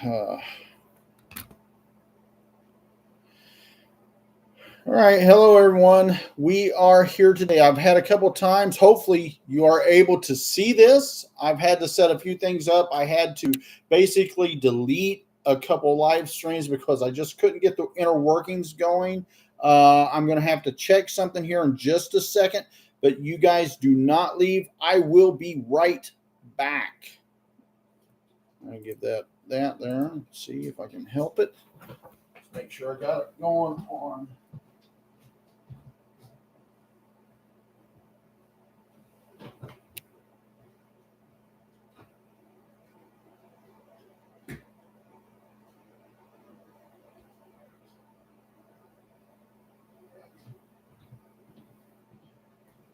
All right. Hello, everyone. We are here today. I've had a couple times. Hopefully, you are able to see this. I've had to set a few things up. I had to basically delete a couple live streams because I just couldn't get the inner workings going. I'm going to have to check something here in just a second, but you guys do not leave. I will be right back. I get that there. Let's see if I can help it. Let's make sure I got it going on.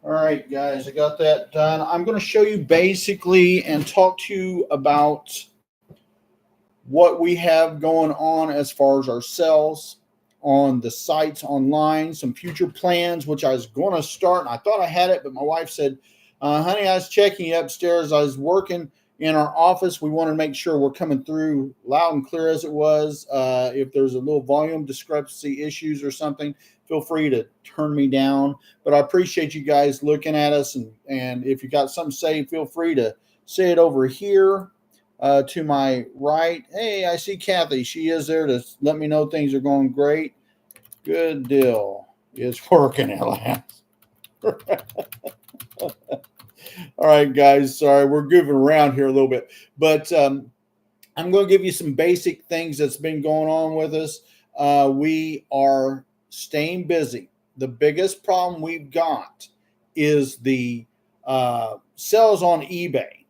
All right, guys, I got that done. I'm going to show you basically and talk to you about what we have going on as far as our sales on the sites online, some future plans, which I was going to start. I thought I had it, but my wife said, honey, I was checking you upstairs. I was working in our office. We want to make sure we're coming through loud and clear as it was. If there's a little volume discrepancy issues or something, feel free to turn me down. But I appreciate you guys looking at us. And if you got something to say, feel free to say it over here to my right. Hey, I see Kathy. She is there to let me know things are going great. Good deal. It's working at last. All right, guys. Sorry, we're goofing around here a little bit. But I'm going to give you some basic things that's been going on with us. We are staying busy. The biggest problem we've got is the sales on eBay.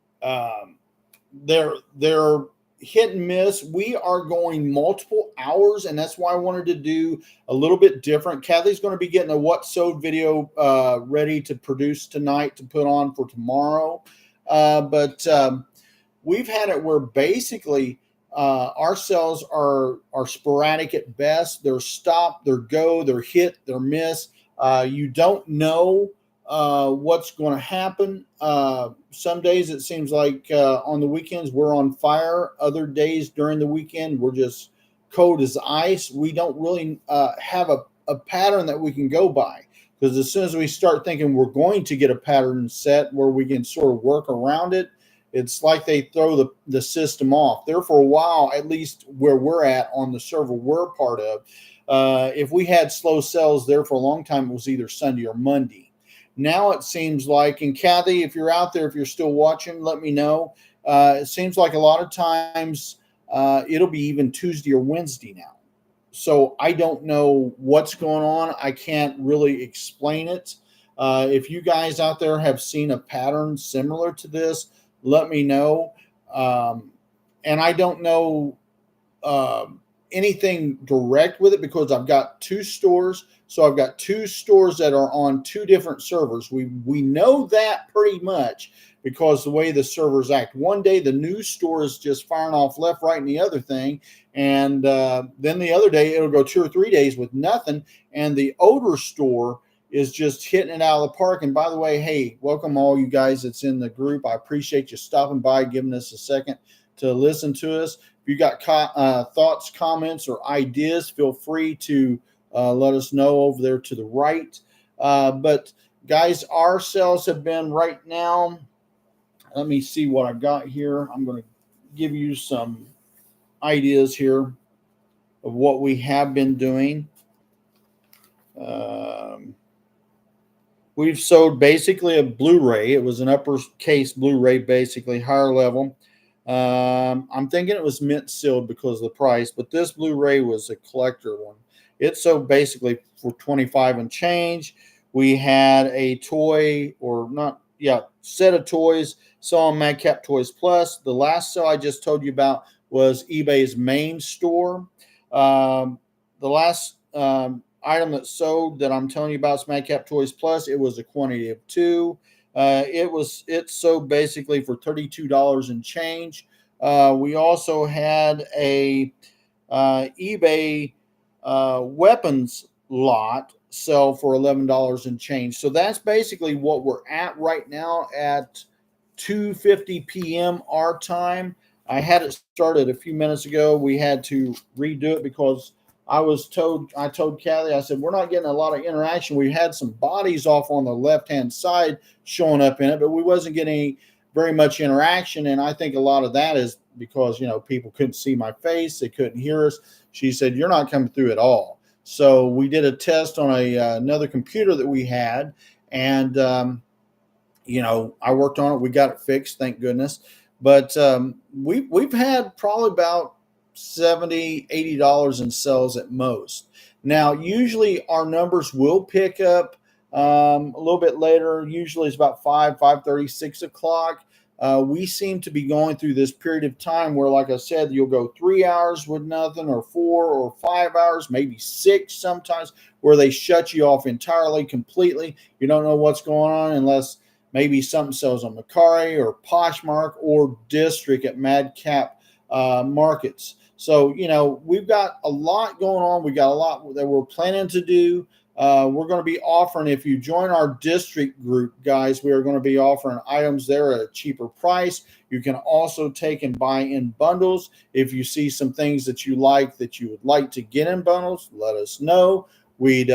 They're hit and miss. We are going multiple hours, and that's why I wanted to do a little bit different. Kathy's going to be getting a What Sewed video ready to produce tonight to put on for tomorrow. But we've had it where basically our sales are sporadic at best. They're stop, they're go, they're hit, they're miss. You don't know what's going to happen. Some days it seems like on the weekends we're on fire. Other days during the weekend we're just cold as ice. We don't really have a pattern that we can go by, because as soon as we start thinking we're going to get a pattern set where we can sort of work around it, it's like they throw the system off. There for a while, at least where we're at on the server we're part of, if we had slow sales there for a long time, it was either Sunday or Monday. Now it seems like, and Kathy, if you're out there, if you're still watching, let me know. It seems like a lot of times it'll be even Tuesday or Wednesday now. So I don't know what's going on. I can't really explain it. If you guys out there have seen a pattern similar to this, let me know. And I don't know anything direct with it because I've got two stores. So I've got two stores that are on two different servers. We know that pretty much because the way the servers act. One day the new store is just firing off left, right, and the other thing. And then the other day it'll go 2 or 3 days with nothing. And the older store is just hitting it out of the park. And by the way, hey, welcome all you guys that's in the group. I appreciate you stopping by, giving us a second to listen to us. If you got thoughts, comments, or ideas, feel free to let us know over there to the right. But guys, our sales have been right now. Let me see what I've got here. I'm going to give you some ideas here of what we have been doing. We've sold basically a Blu-ray. It was an uppercase Blu-ray, basically higher level. I'm thinking it was mint sealed because of the price, but this Blu-ray was a collector one. It's so basically for 25 and change. We had a toy set of toys. Saw on Madcap Toys Plus. The last sale I just told you about was eBay's main store. The last item that sold that I'm telling you about is Madcap Toys Plus. It was a quantity of 2. It sold basically for $32 and change. We also had a eBay weapons lot sell for $11 and change. So that's basically what we're at right now at 2:50 p.m. our time. I had it started a few minutes ago. We had to redo it because I told Kathy, I said, we're not getting a lot of interaction. We had some bodies off on the left-hand side showing up in it, but we wasn't getting very much interaction. And I think a lot of that is because, people couldn't see my face. They couldn't hear us. She said, you're not coming through at all. So we did a test on another computer that we had. And, I worked on it. We got it fixed, thank goodness. But we've had probably about $70, $80 in sales at most. Now, usually our numbers will pick up a little bit later. Usually it's about 5:30, 6 o'clock. We seem to be going through this period of time where, like I said, you'll go 3 hours with nothing, or 4 or 5 hours, maybe 6 sometimes, where they shut you off entirely, completely. You don't know what's going on unless maybe something sells on Mercari or Poshmark or District at Madcap markets. So, we've got a lot going on. We got a lot that we're planning to do. We're going to be offering, if you join our District group, guys, we are going to be offering items there at a cheaper price. You can also take and buy in bundles. If you see some things that you like that you would like to get in bundles, let us know. We'd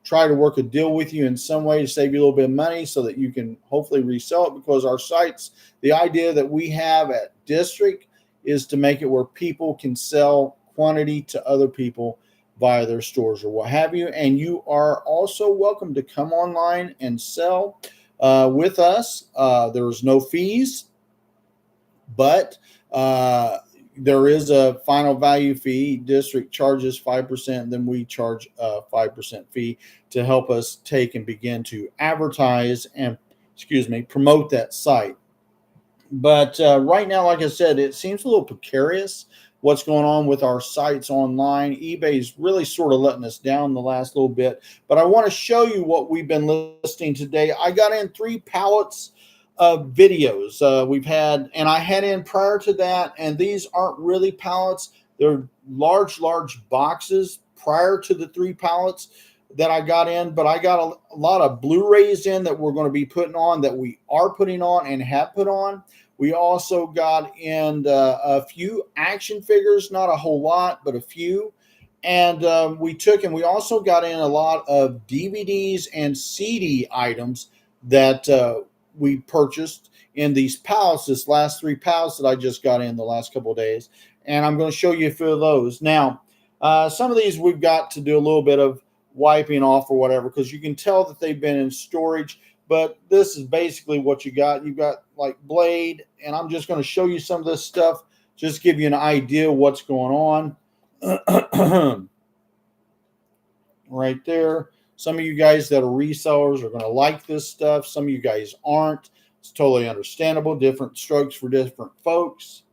try to work a deal with you in some way to save you a little bit of money so that you can hopefully resell it, because our sites, the idea that we have at District is to make it where people can sell quantity to other people via their stores or what have you. And you are also welcome to come online and sell with us. There's no fees, but there is a final value fee. District charges 5%, then we charge a 5% fee to help us take and begin to advertise and, promote that site. But right now, like I said, it seems a little precarious what's going on with our sites online. eBay's really sort of letting us down the last little bit. But I want to show you what we've been listing today. I got in 3 pallets of videos we've had, and I had in prior to that, and these aren't really pallets. They're large boxes prior to the 3 pallets that I got in. But I got a lot of Blu-rays in that we're going to be putting on, that we are putting on and have put on. We also got in a few action figures, not a whole lot, but a few. And we also got in a lot of DVDs and CD items that we purchased in these pallets, this last 3 pallets that I just got in the last couple of days. And I'm going to show you a few of those. Now, some of these we've got to do a little bit of wiping off or whatever, because you can tell that they've been in storage. But this is basically what you got. You got like Blade, and I'm just going to show you some of this stuff, just give you an idea of what's going on. Right there. Some of you guys that are resellers are going to like this stuff. Some of you guys aren't. It's totally understandable. Different strokes for different folks.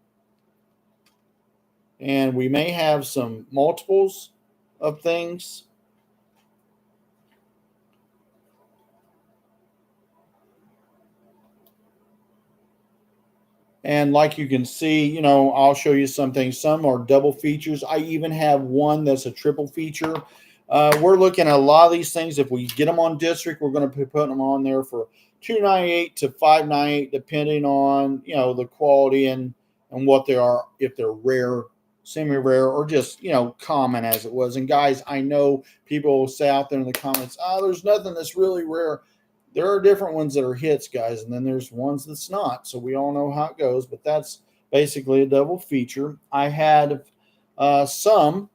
And we may have some multiples of things. And like you can see, I'll show you some things. Some are double features. I even have one that's a triple feature. We're looking at a lot of these things. If we get them on District, we're going to be putting them on there for $2.98 to $5.98, depending on, the quality and what they are, if they're rare, semi-rare, or just, common as it was. And guys, I know people will say out there in the comments, there's nothing that's really rare. There are different ones that are hits, guys, and then there's ones that's not. So we all know how it goes, but that's basically a double feature. I had some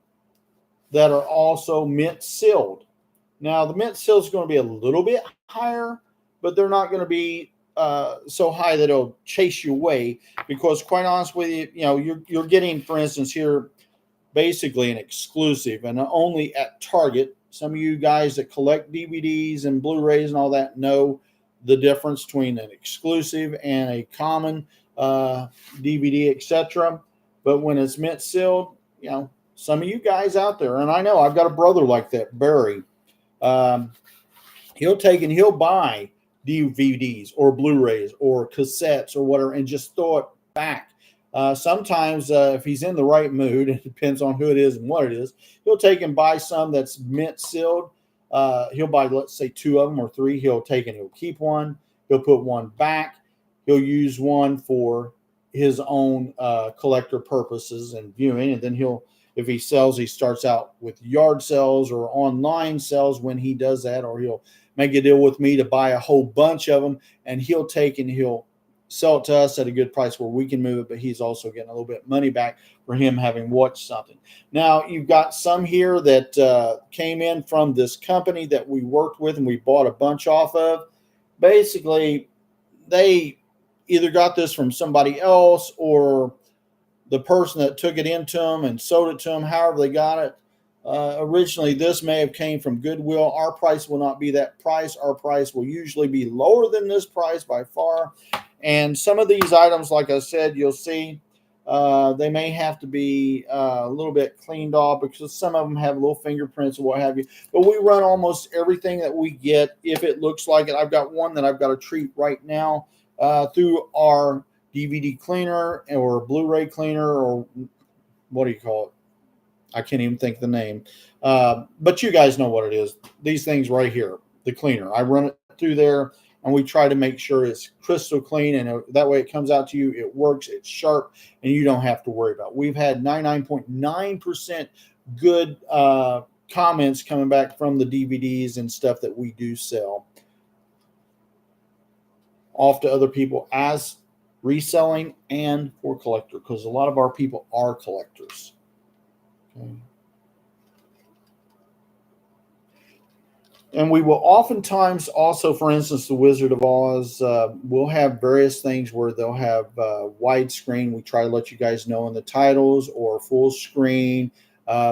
that are also mint sealed. Now, the mint seal is going to be a little bit higher, but they're not going to be so high that it'll chase you away, because quite honest with you, you're getting, for instance, here, basically an exclusive, and only at Target. Some of you guys that collect DVDs and Blu-rays and all that know the difference between an exclusive and a common DVD, etc. But when it's mint sealed, some of you guys out there, and I know I've got a brother like that, Barry. He'll buy DVDs or Blu-rays or cassettes or whatever and just throw it back. Sometimes if he's in the right mood, it depends on who it is and what it is, he'll take and buy some that's mint sealed. He'll buy, let's say, 2 of them or 3. He'll take and he'll keep one. He'll put one back. He'll use one for his own collector purposes and viewing, and then if he sells, he starts out with yard sales or online sales when he does that, or he'll make a deal with me to buy a whole bunch of them, and he'll sell it to us at a good price where we can move it, but he's also getting a little bit of money back for him having watched something. Now, you've got some here that came in from this company that we worked with and we bought a bunch off of. Basically, they either got this from somebody else or the person that took it into them and sold it to them, however they got it. Originally, this may have came from Goodwill. Our price will not be that price. Our price will usually be lower than this price by far. And some of these items, like I said, you'll see they may have to be a little bit cleaned off because some of them have little fingerprints or what have you. But we run almost everything that we get if it looks like it. I've got one that I've got to treat right now through our DVD cleaner or Blu-ray cleaner, or what do you call it? I can't even think of the name. But you guys know what it is. These things right here, the cleaner. I run it through there, and we try to make sure it's crystal clean, and that way it comes out to you, it works, it's sharp, and you don't have to worry about it. We've had 99.9% good comments coming back from the DVDs and stuff that we do sell off to other people as reselling and for collector, because a lot of our people are collectors. Okay. And we will oftentimes also, for instance, the Wizard of Oz, will have various things where they'll have widescreen. We try to let you guys know in the titles, or full screen.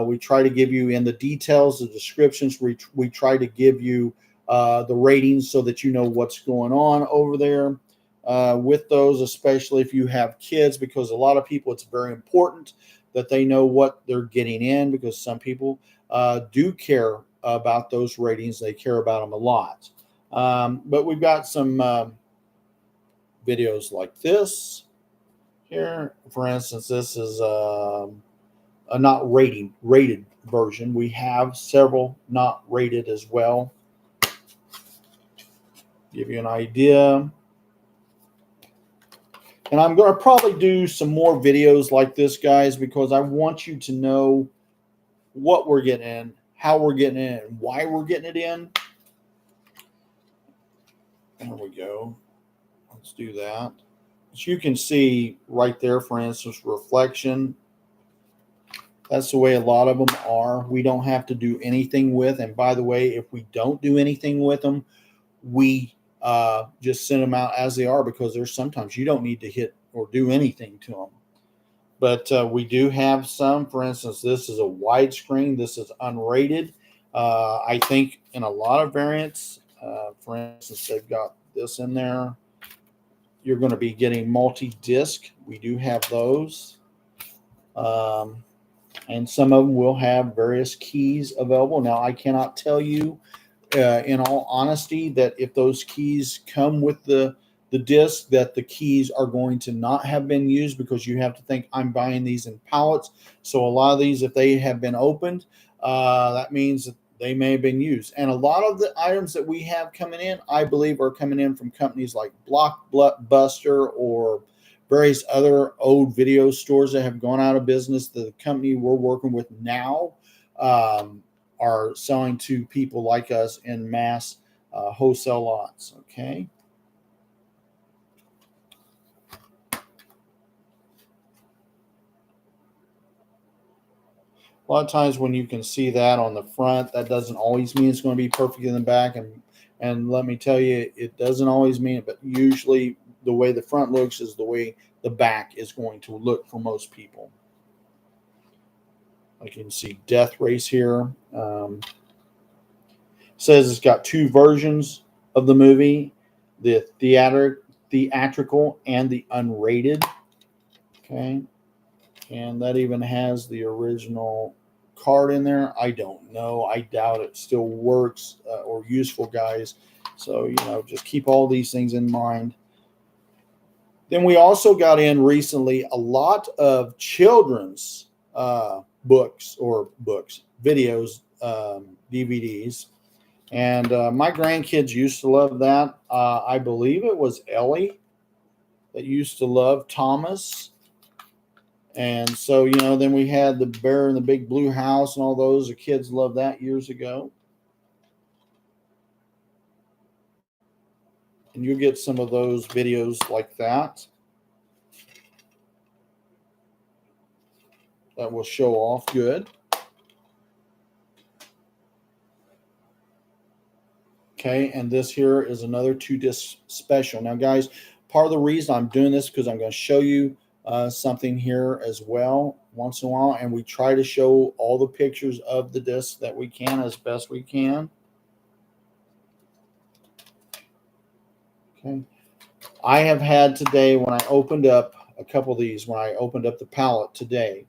We try to give you in the details, the descriptions. We try to give you the ratings so that you know what's going on over there. With those, especially if you have kids, because a lot of people, it's very important that they know what they're getting in, because some people do care about those ratings. They care about them a lot. But we've got some videos like this here. For instance, this is a not rated version. We have several not rated as well. Give you an idea. And I'm going to probably do some more videos like this, guys, because I want you to know what we're getting in, how we're getting it in, and why we're getting it in. There we go. Let's do that. As you can see right there, for instance, reflection. That's the way a lot of them are. We don't have to do anything with. And by the way, if we don't do anything with them, we just send them out as they are, because there's sometimes you don't need to hit or do anything to them. But we do have some. For instance, this is a widescreen. This is unrated. I think in a lot of variants, for instance, they've got this in there. You're going to be getting multi-disc. We do have those. And some of them will have various keys available. Now, I cannot tell you in all honesty that if those keys come with the disc, that the keys are going to not have been used, because you have to think I'm buying these in pallets. So a lot of these, if they have been opened, that means that they may have been used. And a lot of the items that we have coming in, I believe, are coming in from companies like Blockbuster or various other old video stores that have gone out of business. The company we're working with now are selling to people like us in mass wholesale lots. Okay. A lot of times when you can see that on the front, that doesn't always mean it's going to be perfect in the back. And let me tell you, it doesn't always mean it, but usually the way the front looks is the way the back is going to look for most people. Like you can see Death Race here. Says it's got two versions of the movie, the theatrical and the unrated. Okay. And that even has the original card in there. I don't know. I doubt it still works or useful, guys. So, just keep all these things in mind. Then we also got in recently a lot of children's videos, DVDs. And my grandkids used to love that. I believe it was Ellie. that used to love Thomas. And so, then we had the Bear in the Big Blue House and all those. The kids loved that years ago. And you'll get some of those videos like that will show off good. Okay, and this here is another 2-disc special. Now, guys, part of the reason I'm doing this because I'm going to show you something here as well once in a while, and we try to show all the pictures of the discs that we can as best we can. Okay, I have had today, when I opened up a couple of these, when I opened up the pallet today,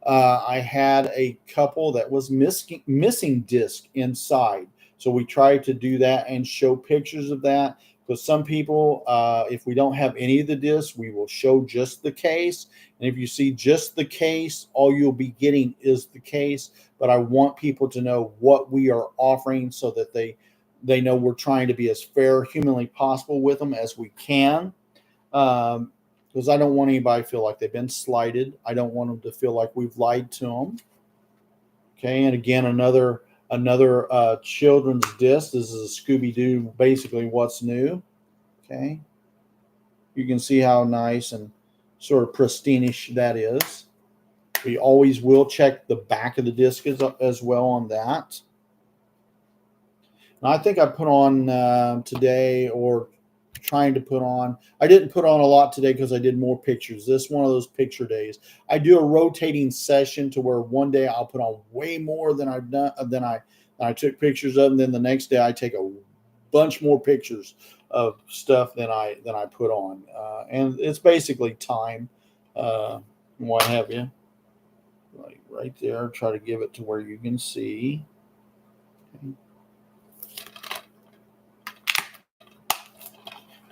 I had a couple that was missing disc inside. So we tried to do that and show pictures of that, because some people, if we don't have any of the discs, we will show just the case. And if you see just the case, all you'll be getting is the case. But I want people to know what we are offering so that they know we're trying to be as fair humanly possible with them as we can. Because I don't want anybody to feel like they've been slighted. I don't want them to feel like we've lied to them. Okay, and again, another children's disc. This is a Scooby-Doo, basically What's New. Okay, you can see how nice and sort of pristine-ish that is. We always will check the back of the disc as well on that. And I think I put on today, or trying to put on. I didn't put on a lot today because I did more pictures. This is one of those picture days. I do a rotating session to where one day I'll put on way more than I've done than I took pictures of, and then the next day I take a bunch more pictures of stuff than I put on. And it's basically time, what have you. Like right there, try to give it to where you can see. Okay.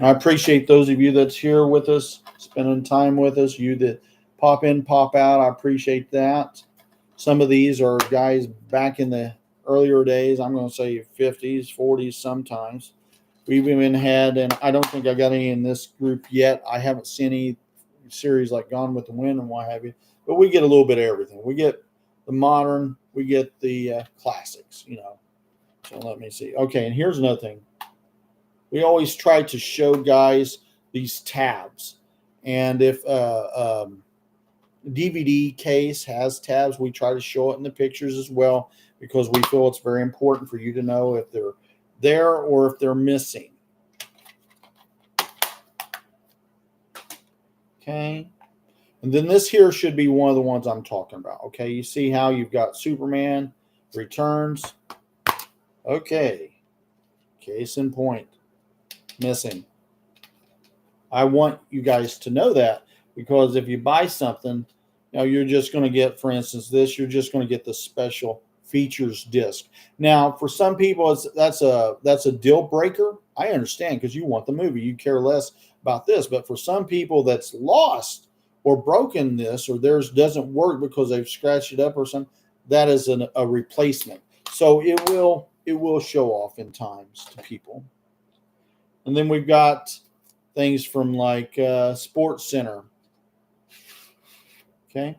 I appreciate those of you that's here with us, spending time with us. You that pop in, pop out, I appreciate that. Some of these are guys back in the earlier days. I'm going to say 50s, 40s sometimes. We've even had, and I don't think I got any in this group yet. I haven't seen any series like Gone with the Wind and what have you. But we get a little bit of everything. We get the modern, we get the classics, So let me see. Okay, and here's another thing. We always try to show guys these tabs. And if DVD case has tabs, we try to show it in the pictures as well, because we feel it's very important for you to know if they're there or if they're missing. Okay. And then this here should be one of the ones I'm talking about. Okay. You see how you've got Superman Returns. Okay. Case in point. Missing. I want you guys to know that, because if you buy something, you're just going to get, for instance, this, you're just going to get the special features disc. Now, for some people, that's a deal breaker. I understand, because you want the movie. You care less about this. But for some people that's lost or broken this, or theirs doesn't work because they've scratched it up or something, that is a replacement. So it will show off in times to people. And then we've got things from like Sports Center. Okay.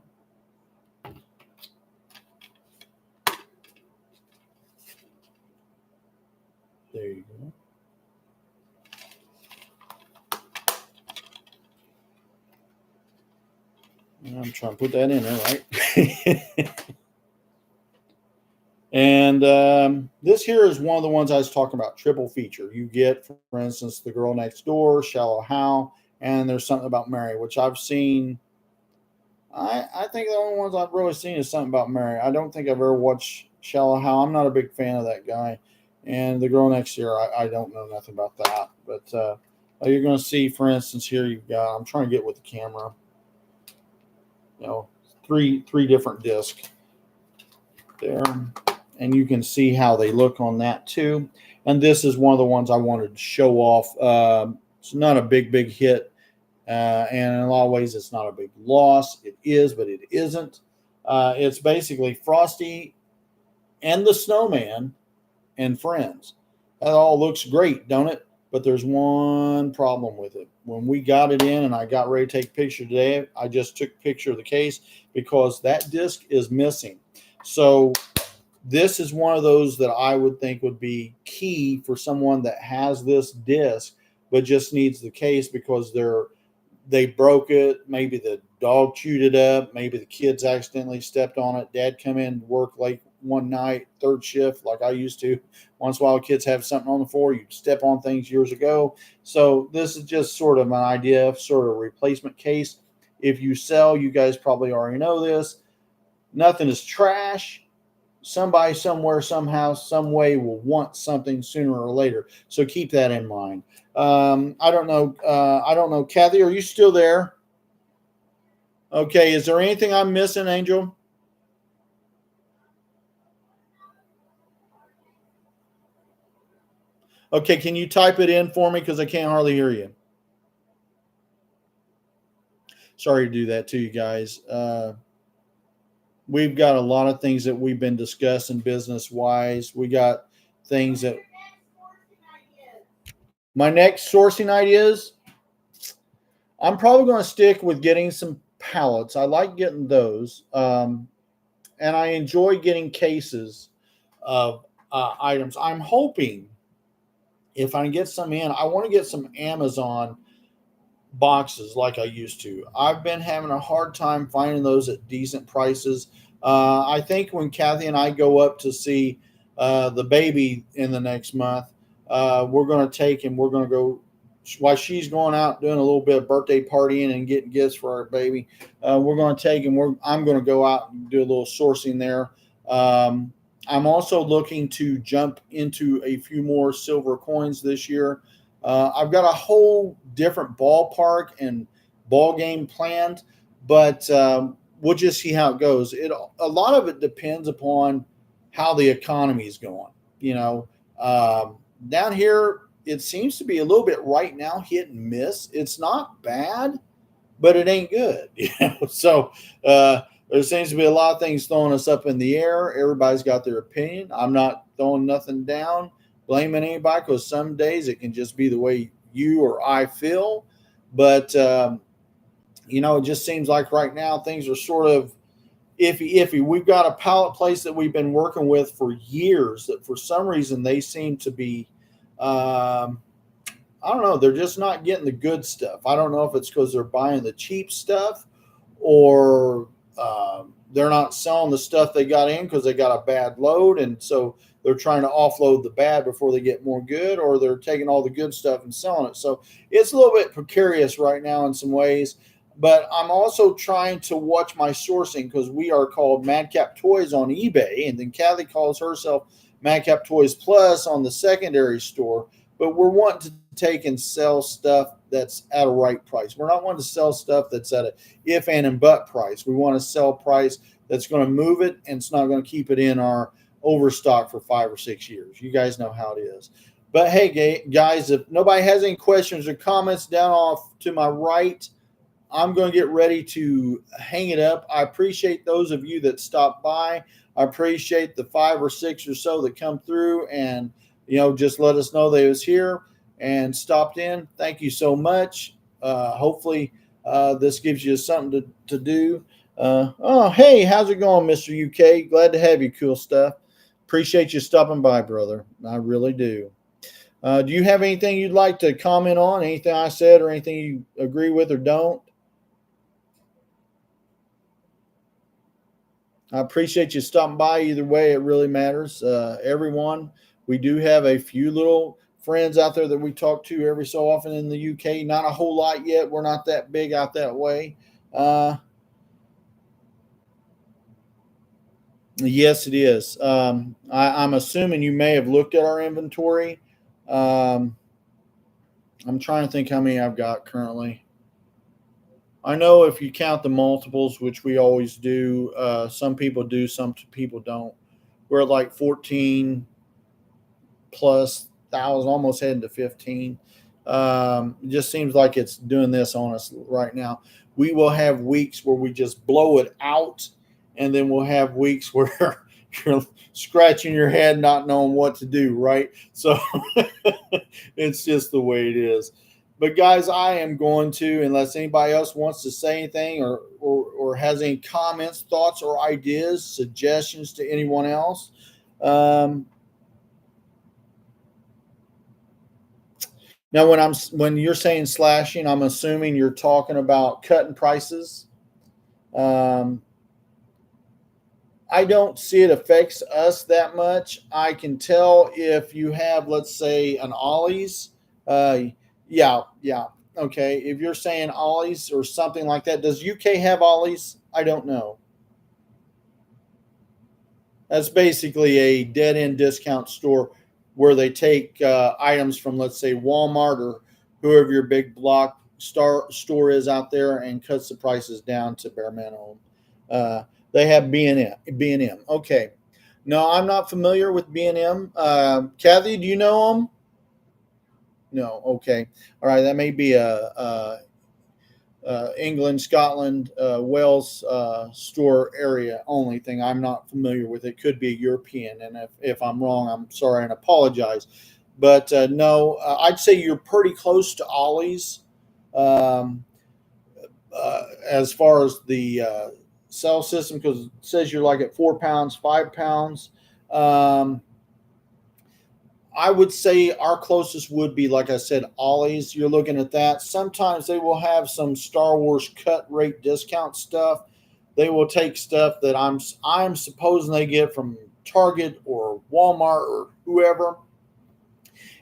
There you go. I'm trying to put that in there, right? And this here is one of the ones I was talking about, triple feature. You get, for instance, The Girl Next Door, Shallow Hal, and there's something about Mary, which I've seen. I think the only ones I've really seen is something about Mary. I don't think I've ever watched Shallow Hal. I'm not a big fan of that guy. And The Girl Next Door, I don't know nothing about that. But you're going to see, for instance, here you've got, I'm trying to get with the camera, three different discs there. And you can see how they look on that too. And this is one of the ones I wanted to show off. It's not a big hit. And in a lot of ways, it's not a big loss. It is, but it isn't. It's basically Frosty and the Snowman and Friends. That all looks great, don't it? but there's one problem with it. When we got it in and I got ready to take a picture today, I just took a picture of the case because that disc is missing. So this is one of those that I would think would be key for someone that has this disc but just needs the case because they broke it. Maybe the dog chewed it up. Maybe the kids accidentally stepped on it. Dad come in to work late one night, third shift, like I used to. Once in a while, kids have something on the floor. You step on things years ago. So this is just sort of an idea of sort of replacement case. If you sell, you guys probably already know this. Nothing is trash. Somebody, somewhere, somehow, some way will want something sooner or later. So keep that in mind. I don't know. Kathy, are you still there? Okay. Is there anything I'm missing, Angel? Okay. Can you type it in for me? Because I can't hardly hear you. Sorry to do that to you guys. We've got a lot of things that we've been discussing business wise. We got things that my next sourcing ideas, I'm probably going to stick with getting some pallets. I like getting those. And I enjoy getting cases of items. I'm hoping if I can get some in, I want to get some Amazon boxes like I used to. I've been having a hard time finding those at decent prices. I think when Kathy and I go up to see the baby in the next month, we're going to take and we're going to go while she's going out doing a little bit of birthday partying and getting gifts for our baby. We're going to take and I'm going to go out and do a little sourcing there. I'm also looking to jump into a few more silver coins this year. I've got a whole different ballpark and ball game planned, but we'll just see how it goes. A lot of it depends upon how the economy is going. Down here, it seems to be a little bit right now hit and miss. It's not bad, but it ain't good. So there seems to be a lot of things throwing us up in the air. Everybody's got their opinion. I'm not throwing nothing down, blaming anybody, because some days it can just be the way you or I feel. But it just seems like right now things are sort of iffy. We've got a pallet place that we've been working with for years that for some reason they seem to be I don't know, they're just not getting the good stuff. I don't know if it's because they're buying the cheap stuff or they're not selling the stuff they got in because they got a bad load, and so they're trying to offload the bad before they get more good, or they're taking all the good stuff and selling it. So it's a little bit precarious right now in some ways. But I'm also trying to watch my sourcing because we are called Madcap Toys on eBay, and then Kathy calls herself Madcap Toys Plus on the secondary store. But we're wanting to take and sell stuff that's at a right price. We're not wanting to sell stuff that's at a if, and but price. We want to sell price that's going to move it, and it's not going to keep it in our overstock for 5 or 6 years. You guys know how it is. But hey, guys, if nobody has any questions or comments down off to my right, I'm going to get ready to hang it up. I appreciate those of you that stopped by. I appreciate the 5 or 6 or so that come through and just let us know they was here and stopped in. Thank you so much. Hopefully this gives you something to do. Hey, how's it going, Mr. UK? Glad to have you. Cool stuff. Appreciate you stopping by, brother. I really do. Do you have anything you'd like to comment on? Anything I said or anything you agree with or don't? I appreciate you stopping by. Either way, it really matters. Everyone, we do have a few little friends out there that we talk to every so often in the UK. Not a whole lot yet. We're not that big out that way. Yes, it is. I'm assuming you may have looked at our inventory. I'm trying to think how many I've got currently. I know if you count the multiples, which we always do, some people do, some people don't. We're at like 14 plus thousand, almost heading to 15. It just seems like it's doing this on us right now. We will have weeks where we just blow it out, and then we'll have weeks where you're scratching your head, not knowing what to do, right? So it's just the way it is. But guys, I am going to, unless anybody else wants to say anything or has any comments, thoughts, or ideas, suggestions to anyone else. Now, when you're saying slashing, I'm assuming you're talking about cutting prices. I don't see it affects us that much. I can tell if you have, let's say, an Ollie's. Yeah. Okay. If you're saying Ollie's or something like that, does UK have Ollie's? I don't know. That's basically a dead end discount store where they take items from, let's say, Walmart or whoever your big block store is out there and cuts the prices down to bare minimum. They have B&M. Okay. No, I'm not familiar with B&M. Kathy, do you know them? No. Okay. All right. That may be a England, Scotland, Wales store area only thing. I'm not familiar with it. Could be a European, and if I'm wrong, I'm sorry and apologize. But no, I'd say you're pretty close to Ollie's as far as the cell system, because it says you're like at 4 pounds, 5 pounds. I would say our closest would be, like I said, Ollie's. You're looking at that. Sometimes they will have some Star Wars cut rate discount stuff. They will take stuff that I'm supposing they get from Target or Walmart or whoever,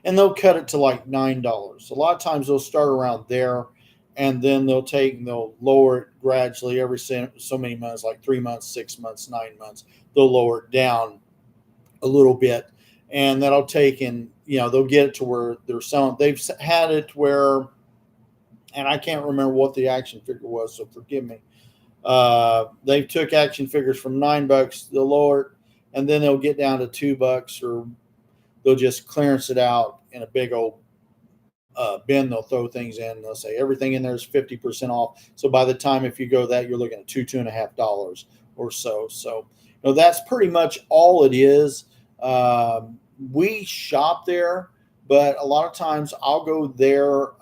and they'll cut it to like $9. A lot of times they'll start around there, and then they'll lower it gradually every so many months, like 3 months, 6 months, 9 months. They'll lower it down a little bit. And that'll take they'll get it to where they're selling. They've had it where, and I can't remember what the action figure was, so forgive me. They took action figures from $9, they'll lower it, and then they'll get down to $2, or they'll just clearance it out in a big old bin. They'll throw things in. They'll say everything in there is 50% off. So by the time, if you go that, you're looking at $2.50 or so. So that's pretty much all it is. We shop there, but a lot of times I'll go there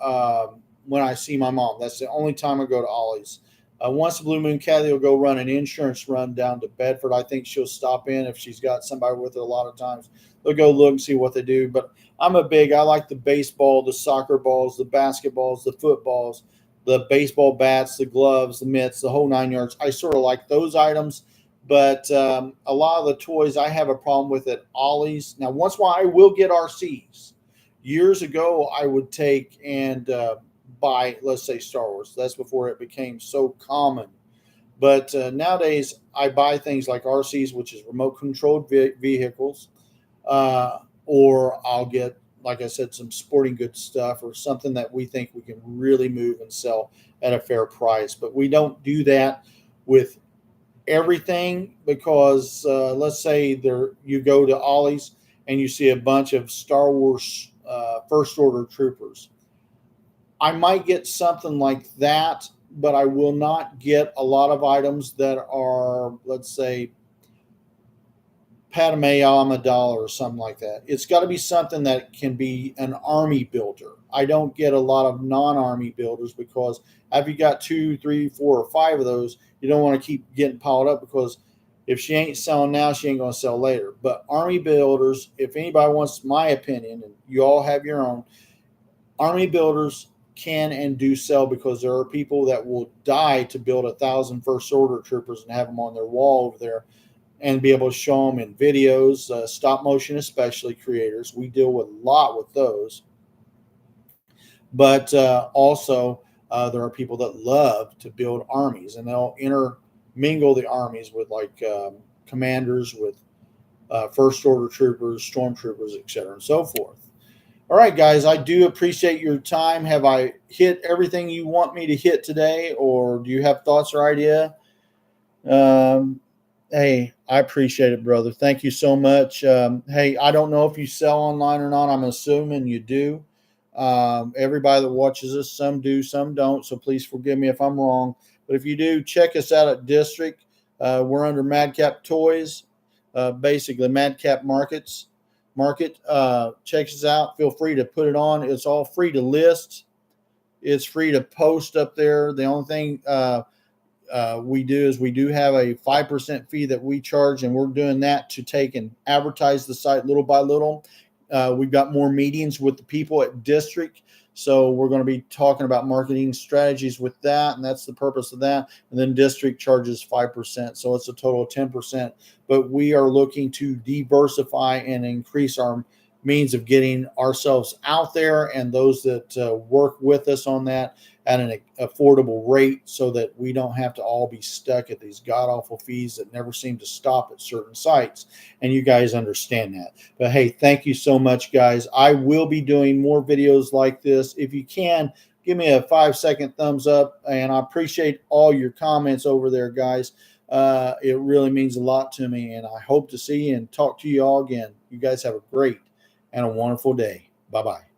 when I see my mom. That's the only time I go to Ollie's. Once a blue moon, Kathy will go run an insurance run down to Bedford. I think she'll stop in if she's got somebody with her. A lot of times they'll go look and see what they do. But I like the baseball, the soccer balls, the basketballs, the footballs, the baseball bats, the gloves, the mitts, the whole 9 yards. I sort of like those items. But a lot of the toys I have a problem with at Ollie's. Now, once in a while, I will get RCs. Years ago, I would take and buy, let's say, Star Wars. That's before it became so common. But nowadays, I buy things like RCs, which is remote-controlled vehicles, or I'll get, like I said, some sporting goods stuff or something that we think we can really move and sell at a fair price. But we don't do that with everything, because let's say you go to Ollie's and you see a bunch of Star Wars first order troopers. I might get something like that, but I will not get a lot of items that are, let's say, Padme Amidala or something like that. It's got to be something that can be an army builder. I don't get a lot of non-army builders, because after you got 2, 3, 4, or 5 of those, you don't want to keep getting piled up, because if she ain't selling now, she ain't going to sell later. But army builders, if anybody wants my opinion, and you all have your own, army builders can and do sell, because there are people that will die to build 1,000 first order troopers and have them on their wall over there and be able to show them in videos, stop motion, especially creators. We deal with a lot with those. But also, there are people that love to build armies, and they'll intermingle the armies with like commanders, with first order troopers, stormtroopers, etc., and so forth. All right, guys, I do appreciate your time. Have I hit everything you want me to hit today, or do you have thoughts or idea? Hey, I appreciate it, brother. Thank you so much. Hey, I don't know if you sell online or not. I'm assuming you do. Everybody that watches us, some do, some don't. So please forgive me if I'm wrong. But if you do, check us out at District. We're under Madcap Toys. basically Madcap Market. Check us out. Feel free to put it on. It's all free to list. It's free to post up there. The only thing we do is we do have a 5% fee that we charge, and we're doing that to take and advertise the site little by little. We've got more meetings with the people at District, so we're going to be talking about marketing strategies with that, and that's the purpose of that. And then District charges 5%, so it's a total of 10%. But we are looking to diversify and increase our means of getting ourselves out there, and those that work with us on that at an affordable rate, so that we don't have to all be stuck at these god-awful fees that never seem to stop at certain sites. And you guys understand that. But hey, thank you so much, guys. I will be doing more videos like this. If you can, give me a 5-second thumbs up, and I appreciate all your comments over there, guys. It really means a lot to me, and I hope to see you and talk to you all again. You guys have a great and a wonderful day. Bye-bye.